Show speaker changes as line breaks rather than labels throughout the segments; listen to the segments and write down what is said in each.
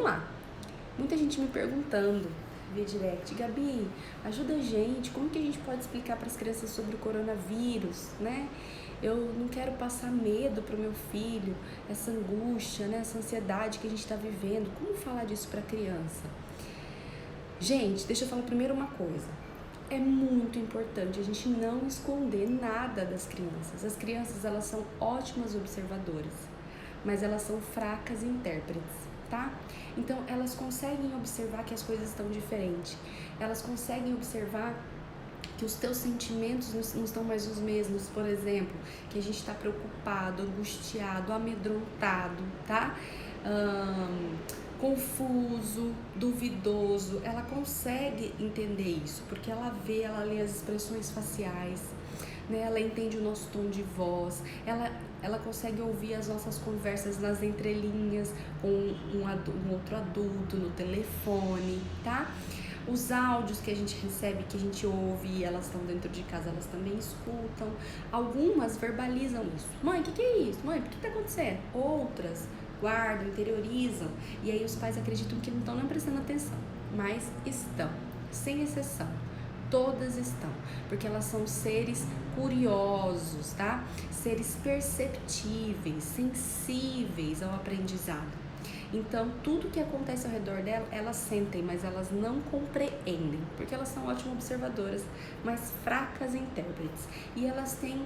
lá. Muita gente me perguntando via direct, Gabi, ajuda a gente, como que a gente pode explicar para as crianças sobre o coronavírus, né? Eu não quero passar medo para o meu filho, essa angústia, né? Essa ansiedade que a gente está vivendo. Como falar disso para a criança? Gente, deixa eu falar primeiro uma coisa. É muito importante a gente não esconder nada das crianças. As crianças, elas são ótimas observadoras, mas elas são fracas intérpretes, tá? Então, elas conseguem observar que as coisas estão diferentes. Elas conseguem observar que os teus sentimentos não estão mais os mesmos, por exemplo, que a gente está preocupado, angustiado, amedrontado, tá? Confuso, duvidoso. Ela consegue entender isso, porque ela lê as expressões faciais, né? Ela entende o nosso tom de voz, ela consegue ouvir as nossas conversas nas entrelinhas com um outro adulto no telefone, tá? Os áudios que a gente recebe, que a gente ouve, elas estão dentro de casa, elas também escutam. Algumas verbalizam isso. Mãe, o que é isso? Mãe, por que tá acontecendo? Outras guardam, interiorizam. E aí os pais acreditam que não estão nem prestando atenção. Mas estão, sem exceção. Todas estão, porque elas são seres curiosos, tá? Seres perceptíveis, sensíveis ao aprendizado. Então, tudo que acontece ao redor dela, elas sentem, mas elas não compreendem, porque elas são ótimas observadoras, mas fracas intérpretes. E elas têm,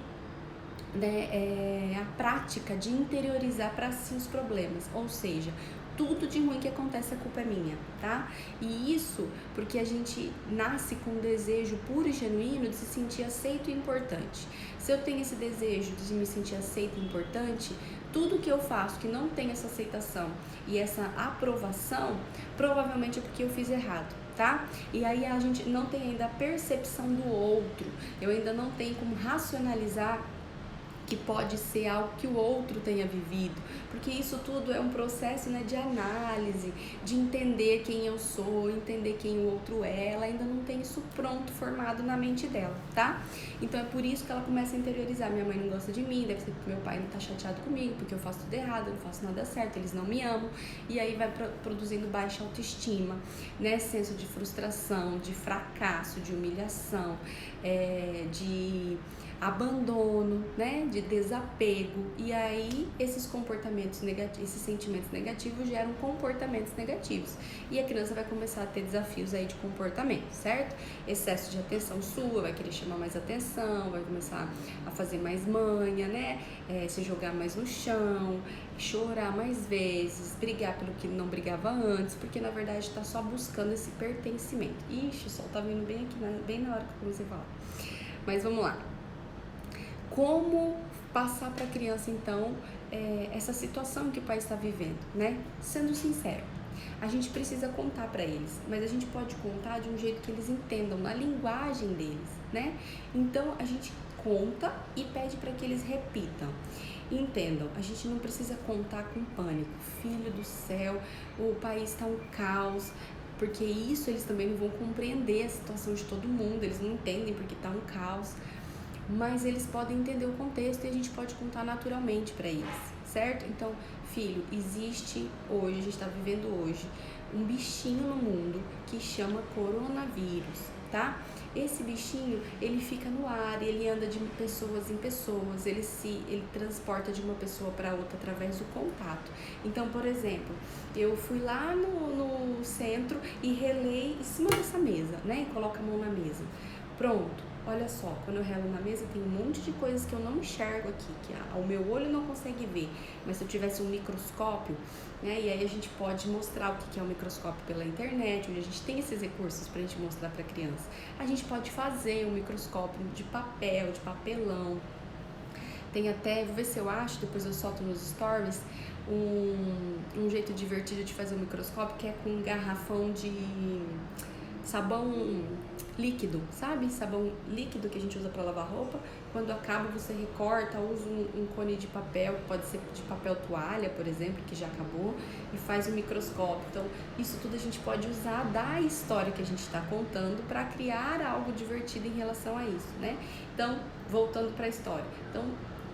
né, a prática de interiorizar para si os problemas, ou seja, tudo de ruim que acontece a culpa é minha, tá? E isso porque a gente nasce com um desejo puro e genuíno de se sentir aceito e importante. Se eu tenho esse desejo de me sentir aceito e importante, tudo que eu faço que não tem essa aceitação e essa aprovação, provavelmente é porque eu fiz errado, tá? E aí a gente não tem ainda a percepção do outro, eu ainda não tenho como racionalizar que pode ser algo que o outro tenha vivido, porque isso tudo é um processo, né, de análise, de entender quem eu sou, entender quem o outro é. Ela ainda não tem isso pronto, formado na mente dela, tá? Então é por isso que ela começa a interiorizar, minha mãe não gosta de mim, deve ser porque meu pai não tá chateado comigo, porque eu faço tudo errado, eu não faço nada certo, eles não me amam, e aí vai produzindo baixa autoestima, né, senso de frustração, de fracasso, de humilhação, de abandono, né, de desapego, e aí esses comportamentos negativos, esses sentimentos negativos geram comportamentos negativos, e a criança vai começar a ter desafios aí de comportamento, certo? Excesso de atenção sua, vai querer chamar mais atenção, vai começar a fazer mais manha, né, se jogar mais no chão, chorar mais vezes, brigar pelo que não brigava antes, porque na verdade está só buscando esse pertencimento. Ixi, o sol tá vindo bem aqui, bem na hora que eu comecei a falar. Mas vamos lá. Como passar para a criança, então, essa situação que o pai está vivendo, né? Sendo sincero, a gente precisa contar para eles, mas a gente pode contar de um jeito que eles entendam, na linguagem deles, né? Então, a gente conta e pede para que eles repitam. Entendam, a gente não precisa contar com pânico. Filho do céu, o país está um caos, porque isso eles também não vão compreender a situação de todo mundo, eles não entendem porque está um caos. Mas eles podem entender o contexto e a gente pode contar naturalmente para eles, certo? Então, filho, existe hoje, a gente está vivendo hoje, um bichinho no mundo que chama coronavírus, tá? Esse bichinho, ele fica no ar, ele anda de pessoas em pessoas, ele transporta de uma pessoa para outra através do contato. Então, por exemplo, eu fui lá no centro e relei em cima dessa mesa, né? E coloco a mão na mesa. Pronto. Olha só, quando eu relo na mesa tem um monte de coisas que eu não enxergo aqui, que o meu olho não consegue ver, mas se eu tivesse um microscópio, né, e aí a gente pode mostrar o que é um microscópio pela internet, onde a gente tem esses recursos pra gente mostrar pra criança. A gente pode fazer um microscópio de papel, de papelão, tem até, vou ver se eu acho, depois eu solto nos stories, um jeito divertido de fazer um microscópio, que é com um garrafão de sabão líquido, sabe? Sabão líquido que a gente usa para lavar roupa. Quando acaba, você recorta, usa um cone de papel, pode ser de papel toalha, por exemplo, que já acabou, e faz um microscópio. Então, isso tudo a gente pode usar da história que a gente está contando para criar algo divertido em relação a isso, né? Então, voltando para a história. Então,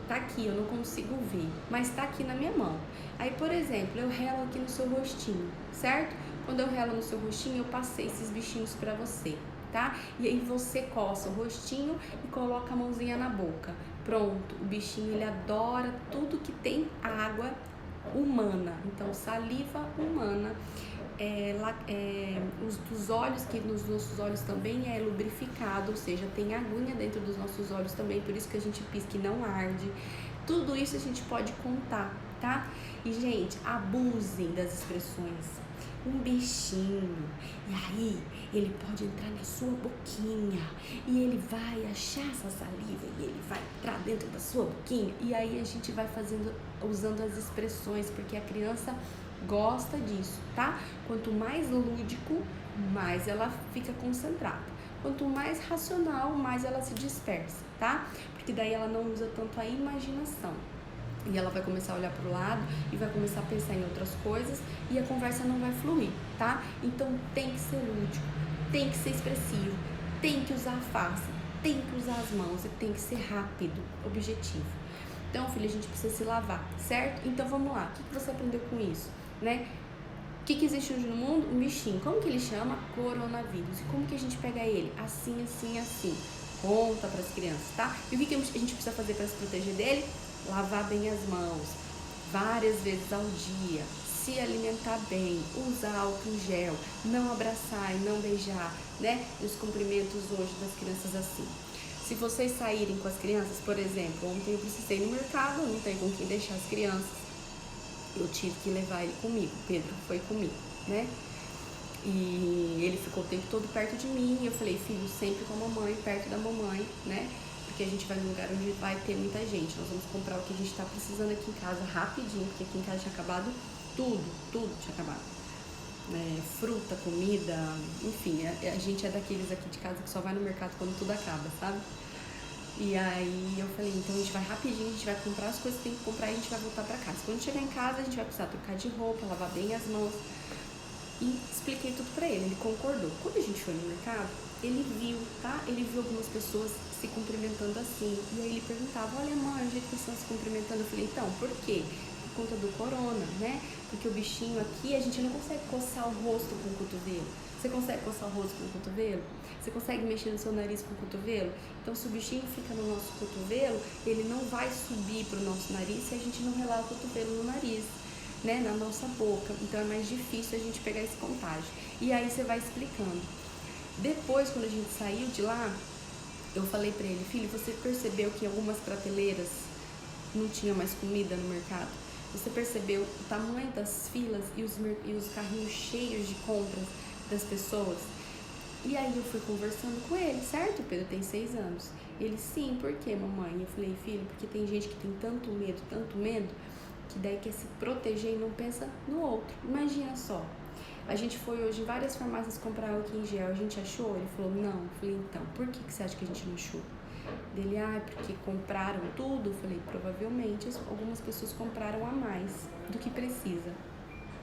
tá aqui, eu não consigo ver, mas tá aqui na minha mão. Aí, por exemplo, eu relo aqui no seu rostinho, certo? Quando eu relo no seu rostinho, eu passei esses bichinhos pra você, tá? E aí você coça o rostinho e coloca a mãozinha na boca. Pronto, o bichinho, ele adora tudo que tem água humana, então saliva humana. Os olhos, que nos nossos olhos também é lubrificado, ou seja, tem aguinha dentro dos nossos olhos também, por isso que a gente pisca e não arde. Tudo isso a gente pode contar, tá? E, gente, abusem das expressões. Um bichinho, e aí ele pode entrar na sua boquinha e ele vai achar essa saliva e ele vai entrar dentro da sua boquinha, e aí a gente vai usando as expressões, porque a criança gosta disso, tá? Quanto mais lúdico, mais ela fica concentrada. Quanto mais racional, mais ela se dispersa, tá? Porque daí ela não usa tanto a imaginação. E ela vai começar a olhar pro lado e vai começar a pensar em outras coisas e a conversa não vai fluir, tá? Então tem que ser lúdico, tem que ser expressivo, tem que usar a face, tem que usar as mãos e tem que ser rápido, objetivo. Então, filha, a gente precisa se lavar, certo? Então vamos lá, o que você aprendeu com isso, né? O que existe hoje no mundo? Um bichinho. Como que ele chama? Coronavírus. E como que a gente pega ele? Assim, assim, assim. Conta para as crianças, tá? E o que a gente precisa fazer para se proteger dele? Lavar bem as mãos, várias vezes ao dia, se alimentar bem, usar álcool em gel, não abraçar e não beijar, né? E os cumprimentos hoje das crianças assim. Se vocês saírem com as crianças, por exemplo, ontem eu precisei ir no mercado, não tem com quem deixar as crianças. Eu tive que levar ele comigo, Pedro foi comigo, né? E ele ficou o tempo todo perto de mim, e eu falei, filho, sempre com a mamãe, perto da mamãe, né? Porque a gente vai num lugar onde vai ter muita gente, nós vamos comprar o que a gente tá precisando aqui em casa rapidinho, porque aqui em casa tinha acabado tudo tinha acabado. Fruta, comida, enfim, a gente é daqueles aqui de casa que só vai no mercado quando tudo acaba, sabe? E aí eu falei, então a gente vai rapidinho, a gente vai comprar as coisas que tem que comprar e a gente vai voltar pra casa. Quando chegar em casa, a gente vai precisar trocar de roupa, lavar bem as mãos. E expliquei tudo pra ele, ele concordou. Quando a gente foi no mercado, ele viu, tá? Ele viu algumas pessoas se cumprimentando assim. E aí ele perguntava, olha mãe, o jeito que estão se cumprimentando. Eu falei, então, por quê? Por conta do corona, né? Porque o bichinho aqui, a gente não consegue coçar o rosto com o cotovelo. Você consegue coçar o rosto com o cotovelo? Você consegue mexer no seu nariz com o cotovelo? Então, se o bichinho fica no nosso cotovelo, ele não vai subir pro nosso nariz se a gente não relar o cotovelo no nariz, né, na nossa boca. Então é mais difícil a gente pegar esse contágio. E aí você vai explicando. Depois, quando a gente saiu de lá, eu falei pra ele, filho, você percebeu que em algumas prateleiras não tinha mais comida no mercado? Você percebeu o tamanho das filas e os carrinhos cheios de compras das pessoas? E aí eu fui conversando com ele, certo? O Pedro tem 6 anos. Ele, sim, por quê, mamãe? Eu falei, filho, porque tem gente que tem tanto medo, que daí quer se proteger e não pensa no outro. Imagina só, a gente foi hoje em várias farmácias comprar álcool em gel, a gente achou? Ele falou, não. Eu falei, então, por que você acha que a gente não achou? Dele, porque compraram tudo? Eu falei, provavelmente algumas pessoas compraram a mais do que precisa.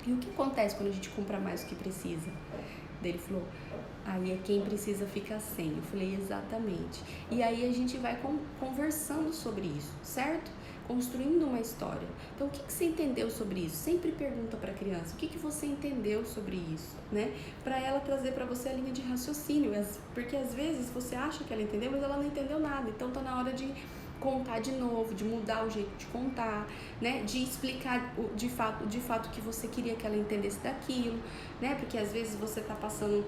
E o que acontece quando a gente compra mais do que precisa? Ele falou, aí é quem precisa ficar sem. Eu falei, exatamente. E aí a gente vai conversando sobre isso, certo? Construindo uma história. Então, o que você entendeu sobre isso? Sempre pergunta para a criança, o que você entendeu sobre isso, né? Para ela trazer para você a linha de raciocínio, porque às vezes você acha que ela entendeu, mas ela não entendeu nada. Então, tá na hora de contar de novo, de mudar o jeito de contar, né? De explicar de fato que você queria que ela entendesse daquilo, né? Porque às vezes você tá passando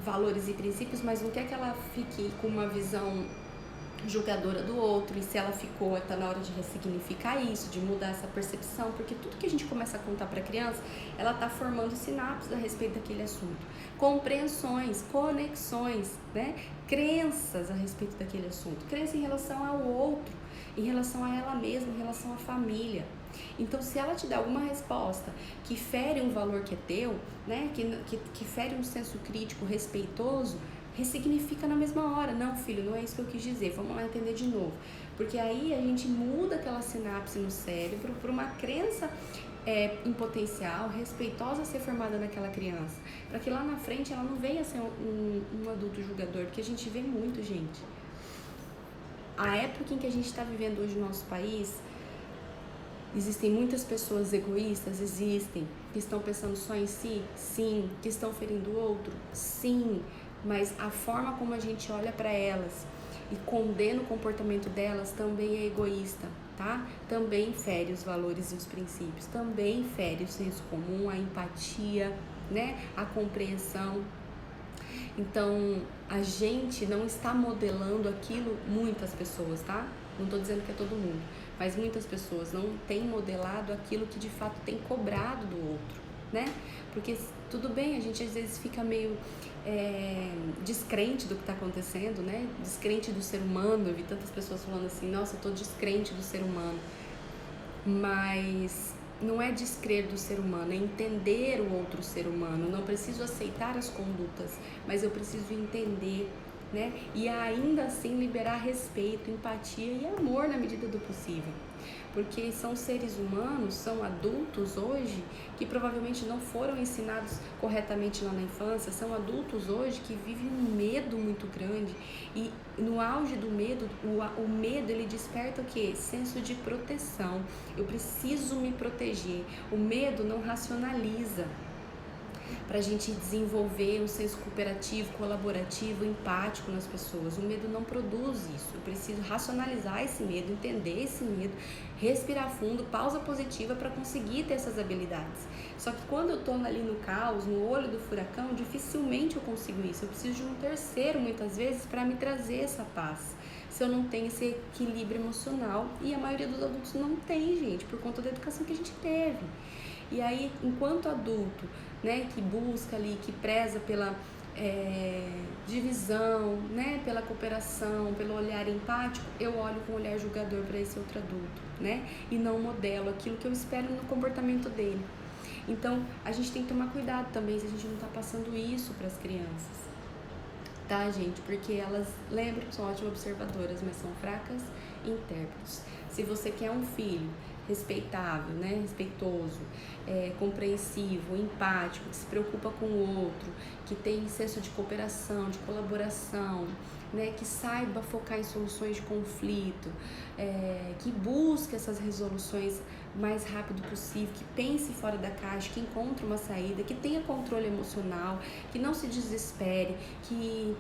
valores e princípios, mas não quer que ela fique com uma visão julgadora do outro, e se ela ficou, tá na hora de ressignificar isso, de mudar essa percepção, porque tudo que a gente começa a contar para a criança, ela tá formando sinapses a respeito daquele assunto, compreensões, conexões, né? Crenças a respeito daquele assunto, crença em relação ao outro, em relação a ela mesma, em relação à família. Então, se ela te dá alguma resposta que fere um valor que é teu, né? Que fere um senso crítico respeitoso, ressignifica na mesma hora. Não, filho, não é isso que eu quis dizer, vamos lá entender de novo. Porque aí a gente muda aquela sinapse no cérebro para uma crença em potencial, respeitosa a ser formada naquela criança, para que lá na frente ela não venha a ser um adulto julgador, porque a gente vê muito, gente. a época em que a gente está vivendo hoje no nosso país, existem muitas pessoas egoístas, existem, que estão pensando só em si, sim, que estão ferindo o outro, sim, mas a forma como a gente olha para elas e condena o comportamento delas também é egoísta, tá? Também fere os valores e os princípios, também fere o senso comum, a empatia, né? A compreensão. Então, a gente não está modelando aquilo, muitas pessoas, tá? Não tô dizendo que é todo mundo, mas muitas pessoas não têm modelado aquilo que de fato tem cobrado do outro, né? Porque tudo bem, a gente às vezes fica meio descrente do que está acontecendo, né? Descrente do ser humano. Eu vi tantas pessoas falando assim, nossa, eu tô descrente do ser humano. Mas não é descrer do ser humano, é entender o outro ser humano. Não preciso aceitar as condutas, mas eu preciso entender, né? E ainda assim liberar respeito, empatia e amor na medida do possível. Porque são seres humanos, são adultos hoje que provavelmente não foram ensinados corretamente lá na infância, são adultos hoje que vivem um medo muito grande e no auge do medo, o medo ele desperta o quê? Senso de proteção, eu preciso me proteger, o medo não racionaliza. Para a gente desenvolver um senso cooperativo, colaborativo, empático nas pessoas. O medo não produz isso. Eu preciso racionalizar esse medo, entender esse medo, respirar fundo, pausa positiva para conseguir ter essas habilidades. Só que quando eu estou ali no caos, no olho do furacão, dificilmente eu consigo isso. Eu preciso de um terceiro, muitas vezes, para me trazer essa paz. Se eu não tenho esse equilíbrio emocional, e a maioria dos adultos não tem, gente, por conta da educação que a gente teve. E aí, enquanto adulto, né, que busca ali, que preza pela divisão, né, pela cooperação, pelo olhar empático, eu olho com um olhar julgador para esse outro adulto, né, e não modelo aquilo que eu espero no comportamento dele. Então, a gente tem que tomar cuidado também se a gente não está passando isso para as crianças, tá, gente? Porque elas, lembram, são ótimas observadoras, mas são fracas intérpretes. Se você quer um filho respeitável, né, respeitoso, compreensivo, empático, que se preocupa com o outro, que tem senso de cooperação, de colaboração, né, que saiba focar em soluções de conflito, que busque essas resoluções o mais rápido possível, que pense fora da caixa, que encontre uma saída, que tenha controle emocional, que não se desespere, que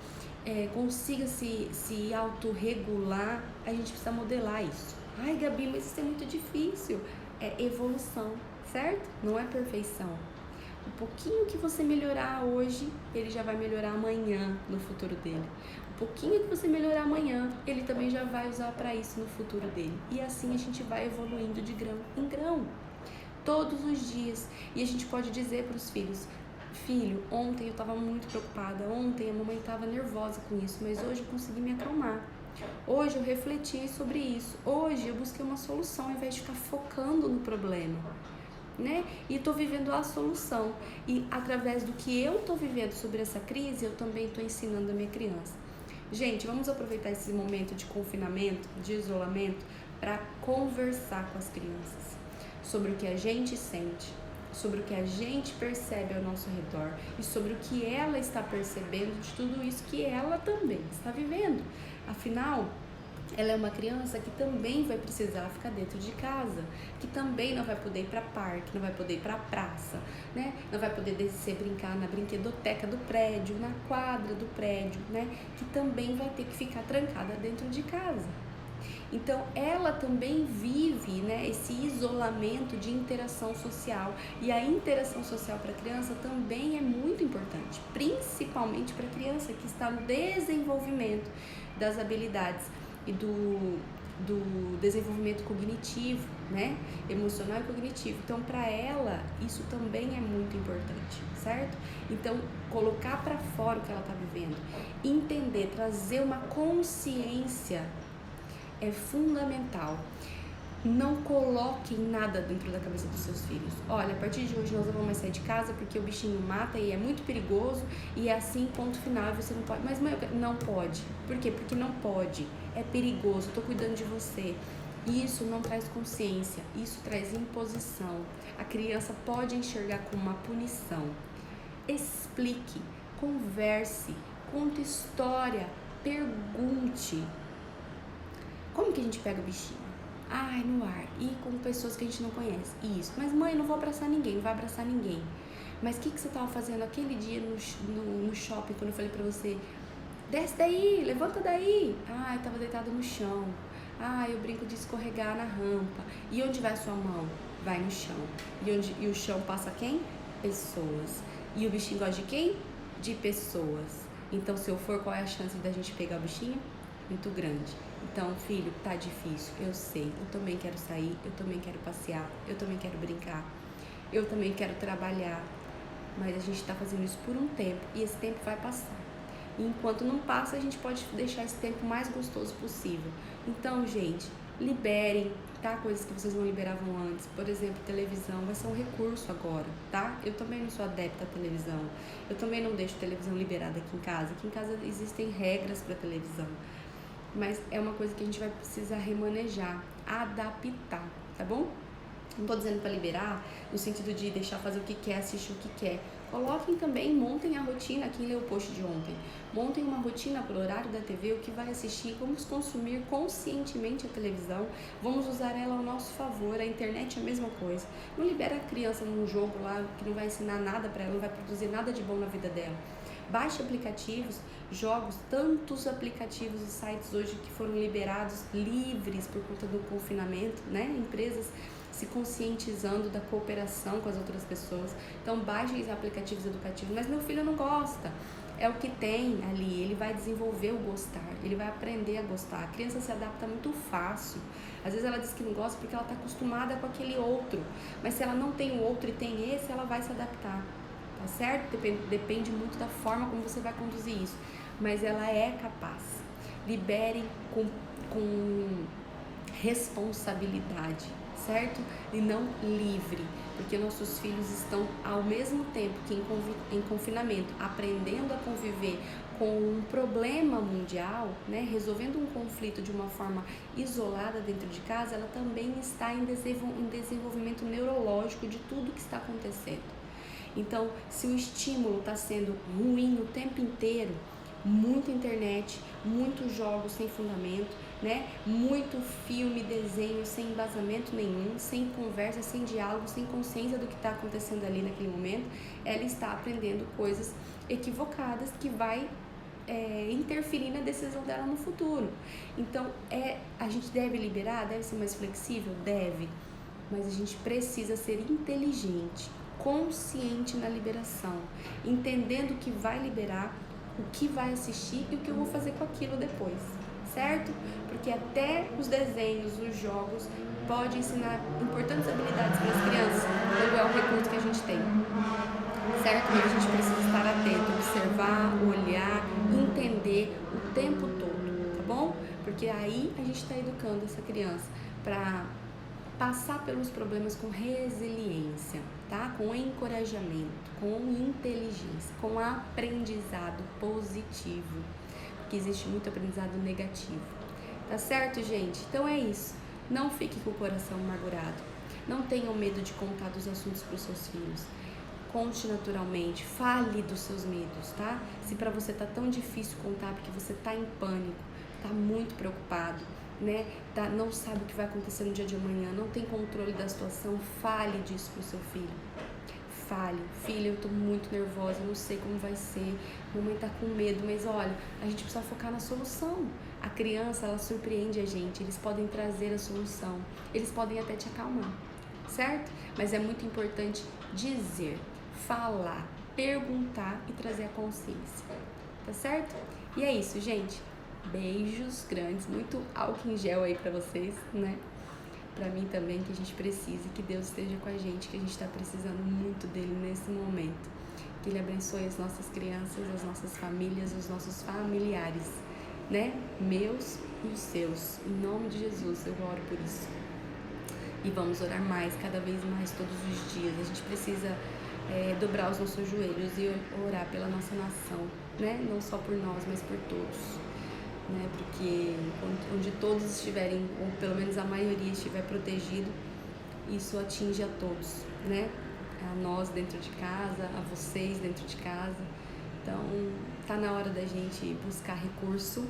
consiga se autorregular, a gente precisa modelar isso. Ai, Gabi, mas isso é muito difícil. É evolução, certo? Não é perfeição. Um pouquinho que você melhorar hoje, ele já vai melhorar amanhã no futuro dele. Um pouquinho que você melhorar amanhã, ele também já vai usar para isso no futuro dele. E assim a gente vai evoluindo de grão em grão, todos os dias. E a gente pode dizer para os filhos, filho, ontem eu estava muito preocupada, ontem a mamãe estava nervosa com isso, mas hoje eu consegui me acalmar. Hoje eu refleti sobre isso, hoje eu busquei uma solução ao invés de ficar focando no problema, né? E estou vivendo a solução. E através do que eu estou vivendo sobre essa crise, eu também estou ensinando a minha criança. Gente, vamos aproveitar esse momento de confinamento, de isolamento, para conversar com as crianças sobre o que a gente sente, sobre o que a gente percebe ao nosso redor e sobre o que ela está percebendo de tudo isso que ela também está vivendo. Afinal, ela é uma criança que também vai precisar ficar dentro de casa, que também não vai poder ir para parque, não vai poder ir para praça, né? Não vai poder descer brincar na brinquedoteca do prédio, na quadra do prédio, né? Que também vai ter que ficar trancada dentro de casa. Então, ela também vive, né, esse isolamento de interação social. E a interação social para a criança também é muito importante, principalmente para a criança que está no desenvolvimento das habilidades e do desenvolvimento cognitivo, né, emocional e cognitivo. Então, para ela, isso também é muito importante, certo? Então, colocar para fora o que ela está vivendo, entender, trazer uma consciência é fundamental. Não coloquem nada dentro da cabeça dos seus filhos. Olha, a partir de hoje nós não vamos mais sair de casa porque o bichinho mata e é muito perigoso e é assim, ponto final, você não pode. Mas mãe, não pode. Por quê? Porque não pode. É perigoso, estou cuidando de você. Isso não traz consciência, isso traz imposição. A criança pode enxergar como uma punição. Explique, converse, conte história, pergunte. Como que a gente pega o bichinho? Ai, no ar, e com pessoas que a gente não conhece. Isso. Mas mãe, não vou abraçar ninguém, não vai abraçar ninguém. Mas o que você estava fazendo aquele dia no shopping, quando eu falei pra você, desce daí, levanta daí. Ai, tava deitado no chão. Ai, eu brinco de escorregar na rampa. E onde vai a sua mão? Vai no chão. E o chão passa quem? Pessoas. E o bichinho gosta de quem? De pessoas. Então, se eu for, qual é a chance da gente pegar o bichinho? Muito grande. Então, filho, tá difícil, eu sei. Eu também quero sair, eu também quero passear, eu também quero brincar, eu também quero trabalhar. Mas a gente tá fazendo isso por um tempo e esse tempo vai passar. E enquanto não passa, a gente pode deixar esse tempo mais gostoso possível. Então, gente, liberem, tá? Coisas que vocês não liberavam antes. Por exemplo, televisão vai ser um recurso agora, tá? Eu também não sou adepta à televisão. Eu também não deixo televisão liberada aqui em casa. Aqui em casa existem regras para televisão. Mas é uma coisa que a gente vai precisar remanejar, adaptar, tá bom? Não tô dizendo para liberar, no sentido de deixar fazer o que quer, assistir o que quer. Coloquem também, montem a rotina, quem leu o post de ontem. Montem uma rotina pro horário da TV, o que vai assistir, vamos consumir conscientemente a televisão, vamos usar ela ao nosso favor, a internet é a mesma coisa. Não libera a criança num jogo lá que não vai ensinar nada para ela, não vai produzir nada de bom na vida dela. Baixe aplicativos, jogos, tantos aplicativos e sites hoje que foram liberados livres por conta do confinamento, né? Empresas se conscientizando da cooperação com as outras pessoas. Então, baixe os aplicativos educativos. Mas meu filho não gosta. É o que tem ali, ele vai desenvolver o gostar, ele vai aprender a gostar. A criança se adapta muito fácil. Às vezes ela diz que não gosta porque ela está acostumada com aquele outro. Mas se ela não tem o outro e tem esse, ela vai se adaptar. Tá certo? Depende muito da forma como você vai conduzir isso. Mas ela é capaz. Libere com responsabilidade, certo? E não livre, porque nossos filhos estão ao mesmo tempo que em confinamento, aprendendo a conviver com um problema mundial, né? Resolvendo um conflito de uma forma isolada dentro de casa, ela também está em desenvolvimento neurológico de tudo que está acontecendo. Então, se o estímulo está sendo ruim o tempo inteiro, muita internet, muitos jogos sem fundamento, né? Muito filme, desenho sem embasamento nenhum, sem conversa, sem diálogo, sem consciência do que está acontecendo ali naquele momento, ela está aprendendo coisas equivocadas que vai interferir na decisão dela no futuro. Então, a gente deve liberar, deve ser mais flexível? Deve, mas a gente precisa ser inteligente, consciente na liberação, entendendo o que vai liberar, o que vai assistir e o que eu vou fazer com aquilo depois, certo? Porque até os desenhos, os jogos podem ensinar importantes habilidades para as crianças quando é o recurso que a gente tem, certo? Mas a gente precisa estar atento, observar, olhar, entender o tempo todo, tá bom? Porque aí a gente está educando essa criança para passar pelos problemas com resiliência, tá? Com encorajamento, com inteligência, com aprendizado positivo, porque existe muito aprendizado negativo, tá certo, gente? Então é isso, não fique com o coração amargurado, não tenham medo de contar dos assuntos para os seus filhos, conte naturalmente, fale dos seus medos, tá? Se para você tá tão difícil contar porque você tá em pânico, tá muito preocupado, né? Não sabe o que vai acontecer no dia de amanhã, não tem controle da situação, fale disso pro seu filho. Fale, filha, eu tô muito nervosa, não sei como vai ser, mamãe tá com medo, mas olha, a gente precisa focar na solução. A criança, ela surpreende a gente, eles podem trazer a solução, eles podem até te acalmar, certo? Mas é muito importante dizer, falar, perguntar e trazer a consciência, tá certo? E é isso, gente. Beijos grandes, muito álcool em gel aí pra vocês, né? Pra mim também, que a gente precisa, que Deus esteja com a gente, que a gente tá precisando muito dele nesse momento. Que ele abençoe as nossas crianças, as nossas famílias, os nossos familiares, né? Meus e os seus. Em nome de Jesus, eu oro por isso. E vamos orar mais, cada vez mais, todos os dias. A gente precisa dobrar os nossos joelhos e orar pela nossa nação, né? Não só por nós, mas por todos. Né? Porque onde todos estiverem, ou pelo menos a maioria estiver protegido, isso atinge a todos, né? A nós dentro de casa, a vocês dentro de casa. Então, tá na hora da gente buscar recurso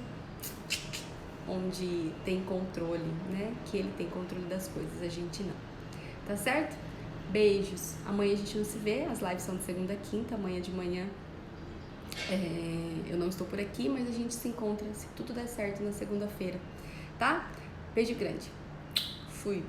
onde tem controle, né? Que ele tem controle das coisas, a gente não. Tá certo? Beijos. Amanhã a gente não se vê, as lives são de segunda a quinta, amanhã de manhã eu não estou por aqui, mas a gente se encontra, se tudo der certo, na segunda-feira, tá? Beijo grande. Fui.